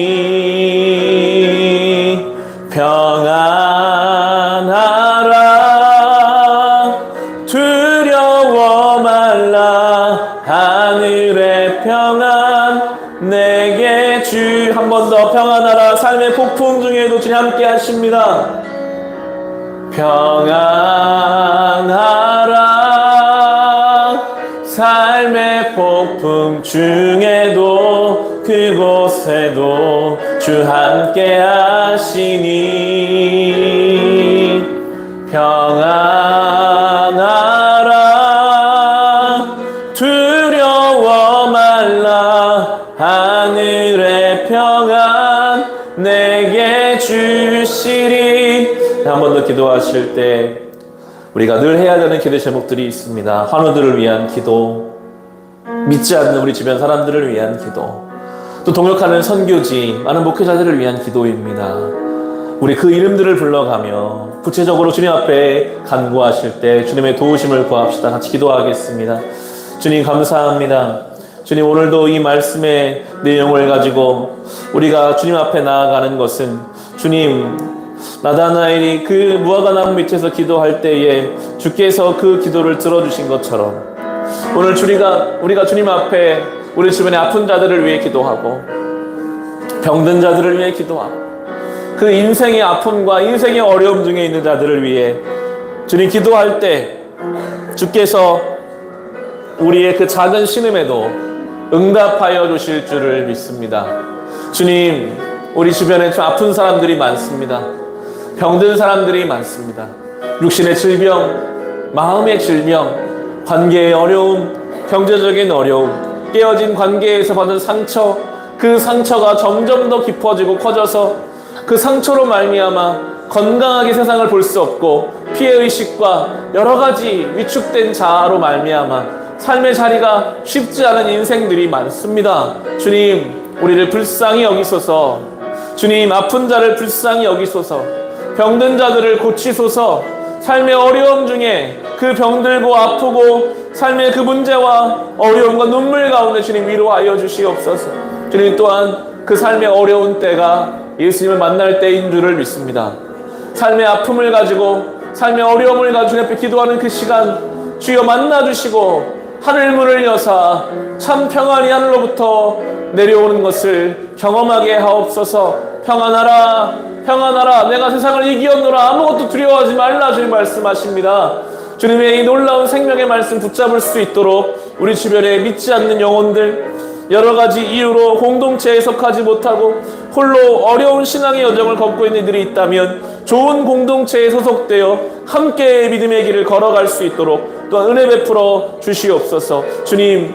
하시니 평안하라. 두려워 말라. 하늘의 평안 내게 주. 한 번 더 평안하라. 삶의 폭풍 중에도 주님 함께 하십니다. 평안하라. 삶의 폭풍 중에도 그곳에도 주 함께 하시니 평안하라. 주시리. 한 번 더 기도하실 때 우리가 늘 해야 되는 기도 제목들이 있습니다. 환우들을 위한 기도, 믿지 않는 우리 주변 사람들을 위한 기도, 또 동역하는 선교지, 많은 목회자들을 위한 기도입니다. 우리 그 이름들을 불러가며 구체적으로 주님 앞에 간구하실 때 주님의 도우심을 구합시다. 같이 기도하겠습니다. 주님 감사합니다. 주님, 오늘도 이 말씀의 내용을 가지고 우리가 주님 앞에 나아가는 것은, 주님, 나다나엘이 그 무화과 나무 밑에서 기도할 때에 주께서 그 기도를 들어주신 것처럼, 오늘 우리가 주님 앞에 우리 주변의 아픈 자들을 위해 기도하고 병든 자들을 위해 기도하고 그 인생의 아픔과 인생의 어려움 중에 있는 자들을 위해 주님 기도할 때 주께서 우리의 그 작은 신음에도 응답하여 주실 줄을 믿습니다. 주님, 우리 주변에 좀 아픈 사람들이 많습니다. 병든 사람들이 많습니다. 육신의 질병, 마음의 질병, 관계의 어려움, 경제적인 어려움, 깨어진 관계에서 받은 상처, 그 상처가 점점 더 깊어지고 커져서 그 상처로 말미암아 건강하게 세상을 볼 수 없고 피해의식과 여러 가지 위축된 자아로 말미암아 삶의 자리가 쉽지 않은 인생들이 많습니다. 주님, 우리를 불쌍히 여기소서. 주님, 아픈 자를 불쌍히 여기소서. 병든 자들을 고치소서. 삶의 어려움 중에 그 병들고 아프고 삶의 그 문제와 어려움과 눈물 가운데 주님 위로하여 주시옵소서. 주님 또한 그 삶의 어려운 때가 예수님을 만날 때인 줄을 믿습니다. 삶의 아픔을 가지고 삶의 어려움을 가지고 주님 앞에 기도하는 그 시간 주여 만나주시고 하늘문을 여사 참 평안이 하늘로부터 내려오는 것을 경험하게 하옵소서. 평안하라, 평안하라, 내가 세상을 이기었노라, 아무것도 두려워하지 말라 주님 말씀하십니다. 주님의 이 놀라운 생명의 말씀 붙잡을 수 있도록 우리 주변에 믿지 않는 영혼들, 여러 가지 이유로 공동체에 속하지 못하고 홀로 어려운 신앙의 여정을 걷고 있는 이들이 있다면 좋은 공동체에 소속되어 함께 믿음의 길을 걸어갈 수 있도록 또한 은혜 베풀어 주시옵소서. 주님,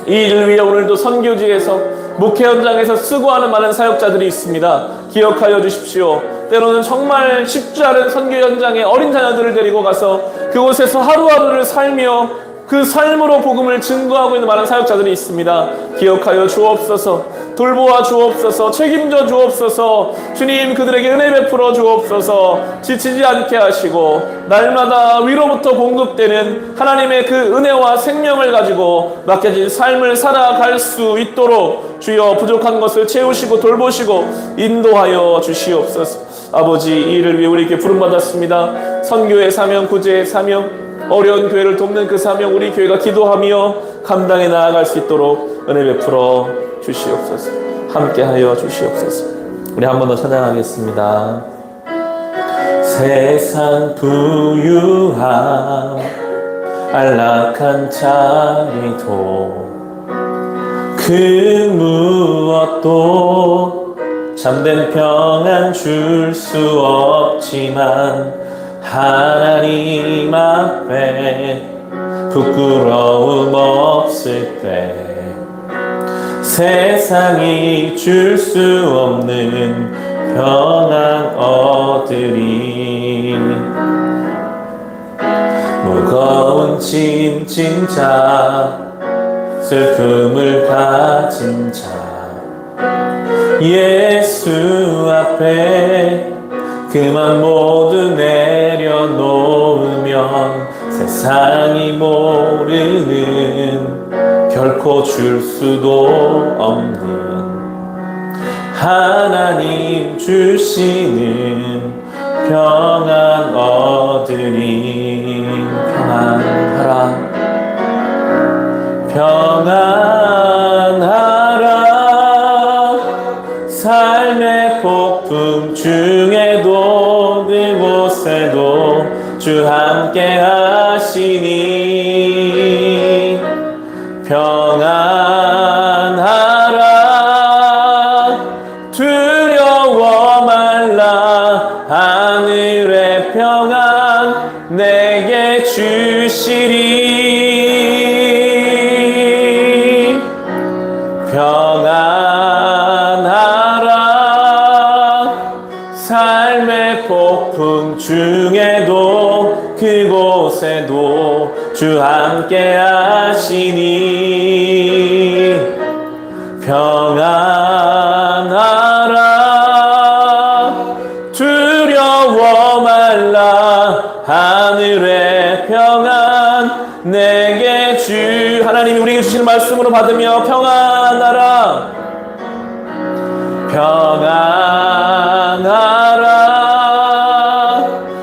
이 일을 위해 오늘도 선교지에서 목회 현장에서 수고하는 많은 사역자들이 있습니다. 기억하여 주십시오. 때로는 정말 쉽지 않은 선교 현장에 어린 자녀들을 데리고 가서 그곳에서 하루하루를 살며 그 삶으로 복음을 증거하고 있는 많은 사역자들이 있습니다. 기억하여 주옵소서. 돌보아 주옵소서. 책임져 주옵소서. 주님, 그들에게 은혜 베풀어 주옵소서. 지치지 않게 하시고 날마다 위로부터 공급되는 하나님의 그 은혜와 생명을 가지고 맡겨진 삶을 살아갈 수 있도록 주여 부족한 것을 채우시고 돌보시고 인도하여 주시옵소서. 아버지, 이 일을 위해 우리에게 부름받았습니다. 선교의 사명, 구제의 사명, 어려운 교회를 돕는 그 사명, 우리 교회가 기도하며 감당해 나아갈 수 있도록 은혜 베풀어 주시옵소서. 함께하여 주시옵소서. 우리 한 번 더 찬양하겠습니다. 세상 부유함 안락한 자리도 그 무엇도 참된 평안 줄 수 없지만 하나님 앞에 부끄러움 없을 때 세상이 줄 수 없는 평안 얻으리. 무거운 짐진 자 슬픔을 가진 자 예수 앞에 그만 모두 내려놓으면 세상이 모르는 결코 줄 수도 없는 하나님 주시는 평안 얻으리. 평안하라, 평안하라. 삶의 폭풍 중에도 그곳에도 주 함께 하시니 평안하라. 두려워 말라. 하늘의 평안 내게 주시리. 평안하라. 삶의 삶의 폭풍 중에도 그곳에도 주 함께 하시니 평안하라 두려워 말라 하늘의 평안 내게 주 하나님이 우리에게 주시는 말씀으로 받으며 평안하라 평안하라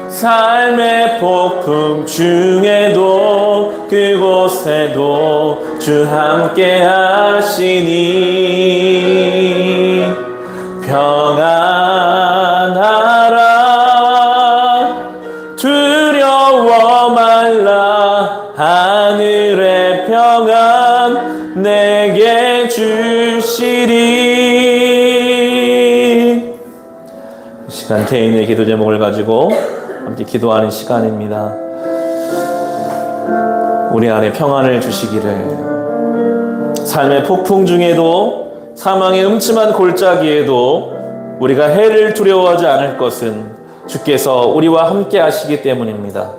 삶의 폭풍 중에도 그곳에도 주 함께 하시니 평안하라 두려워 말라 하늘의 평안 내게 주시리. 이 시간 개인의 기도 제목을 가지고 함께 기도하는 시간입니다. 우리 안에 평안을 주시기를 삶의 폭풍 중에도 사망의 음침한 골짜기에도 우리가 해를 두려워하지 않을 것은 주께서 우리와 함께 하시기 때문입니다.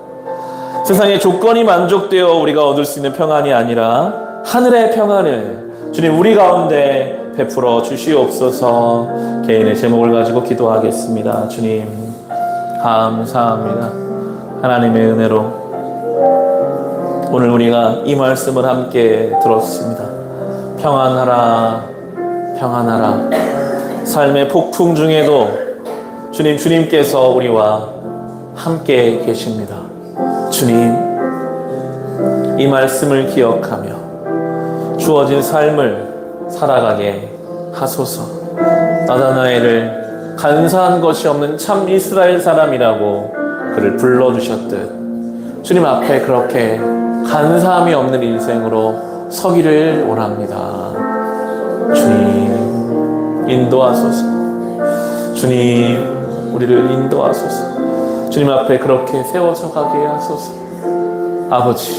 세상의 조건이 만족되어 우리가 얻을 수 있는 평안이 아니라 하늘의 평안을 주님 우리 가운데 베풀어 주시옵소서. 개인의 제목을 가지고 기도하겠습니다. 주님 감사합니다. 하나님의 은혜로 오늘 우리가 이 말씀을 함께 들었습니다. 평안하라 평안하라 삶의 폭풍 중에도 주님께서 우리와 함께 계십니다. 주님 이 말씀을 기억하며 주어진 삶을 살아가게 하소서. 나다나엘을 간사한 것이 없는 참 이스라엘 사람이라고 그를 불러주셨듯 주님 앞에 그렇게 간사함이 없는 인생으로 서기를 원합니다. 주님 인도하소서. 주님 우리를 인도하소서. 주님 앞에 그렇게 세워서 가게 하소서. 아버지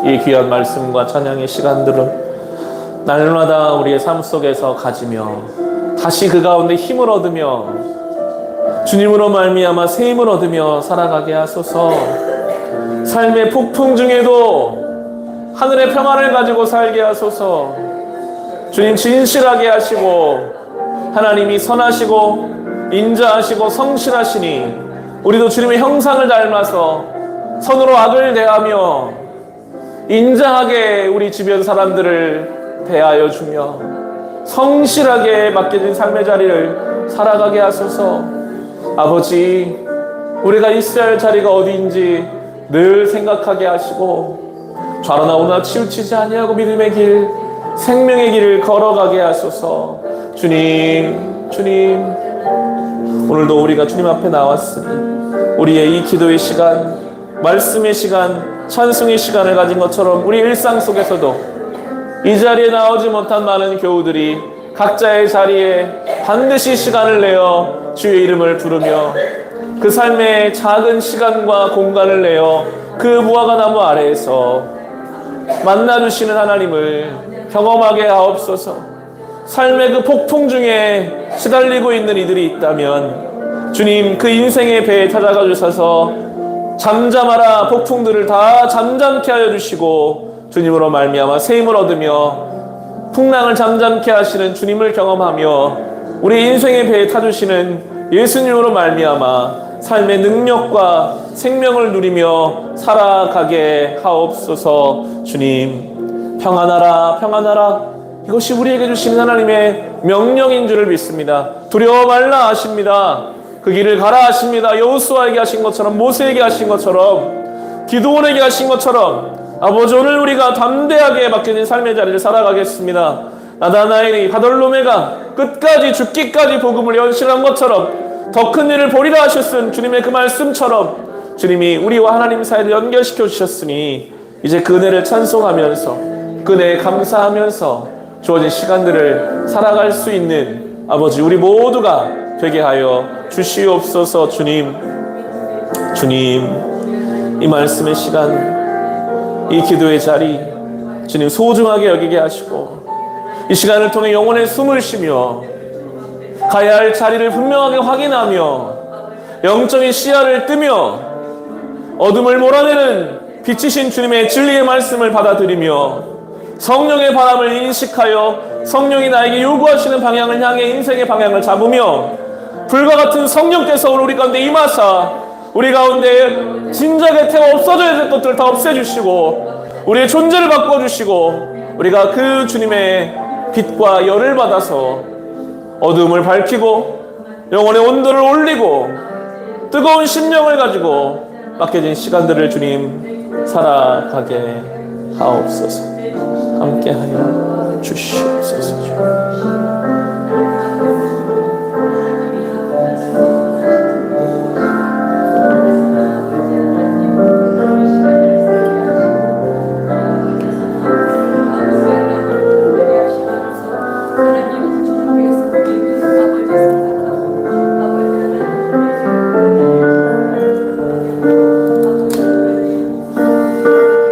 이 귀한 말씀과 찬양의 시간들을 날마다 우리의 삶 속에서 가지며 다시 그 가운데 힘을 얻으며 주님으로 말미암아 새 힘을 얻으며 살아가게 하소서. 삶의 폭풍 중에도 하늘의 평안을 가지고 살게 하소서. 주님 진실하게 하시고 하나님이 선하시고 인자하시고 성실하시니 우리도 주님의 형상을 닮아서 선으로 악을 대하며 인자하게 우리 주변 사람들을 대하여 주며 성실하게 맡겨진 삶의 자리를 살아가게 하소서. 아버지 우리가 있어야 할 자리가 어디인지 늘 생각하게 하시고 좌로나 우로나 치우치지 아니하고 믿음의 길 생명의 길을 걸어가게 하소서. 주님 오늘도 우리가 주님 앞에 나왔으니 우리의 이 기도의 시간 말씀의 시간 찬송의 시간을 가진 것처럼 우리 일상 속에서도 이 자리에 나오지 못한 많은 교우들이 각자의 자리에 반드시 시간을 내어 주의 이름을 부르며 그 삶의 작은 시간과 공간을 내어 그 무화과 나무 아래에서 만나주시는 하나님을 경험하게 하옵소서. 삶의 그 폭풍 중에 시달리고 있는 이들이 있다면 주님 그 인생의 배에 찾아가 주셔서 잠잠하라 폭풍들을 다 잠잠케 하여 주시고 주님으로 말미암아 새 힘을 얻으며 풍랑을 잠잠케 하시는 주님을 경험하며 우리 인생의 배에 타주시는 예수님으로 말미암아 삶의 능력과 생명을 누리며 살아가게 하옵소서. 주님 평안하라 평안하라 이것이 우리에게 주시는 하나님의 명령인 줄을 믿습니다. 두려워 말라 하십니다. 그 길을 가라 하십니다. 여호수아에게 하신 것처럼 모세에게 하신 것처럼 기드온에게 하신 것처럼 아버지 오늘 우리가 담대하게 맡겨진 삶의 자리를 살아가겠습니다. 나다나엘이 바돌로메가 끝까지 죽기까지 복음을 연실한 것처럼 더 큰 일을 보리라 하셨은 주님의 그 말씀처럼 주님이 우리와 하나님 사이를 연결시켜 주셨으니 이제 그 은혜를 찬송하면서 그 은혜에 감사하면서 주어진 시간들을 살아갈 수 있는 아버지 우리 모두가 되게 하여 주시옵소서. 주님 이 말씀의 시간 이 기도의 자리 주님 소중하게 여기게 하시고 이 시간을 통해 영혼의 숨을 쉬며 가야 할 자리를 분명하게 확인하며 영적인 시야를 뜨며 어둠을 몰아내는 빛이신 주님의 진리의 말씀을 받아들이며 성령의 바람을 인식하여 성령이 나에게 요구하시는 방향을 향해 인생의 방향을 잡으며 불과 같은 성령께서 오늘 우리 가운데 임하사 우리 가운데 진작에 태워 없어져야 될 것들을 다 없애주시고 우리의 존재를 바꿔주시고 우리가 그 주님의 빛과 열을 받아서 어둠을 밝히고 영혼의 온도를 올리고 뜨거운 심령을 가지고 맡겨진 시간들을 주님 살아가게 하옵소서. 함께하여 주시옵소서.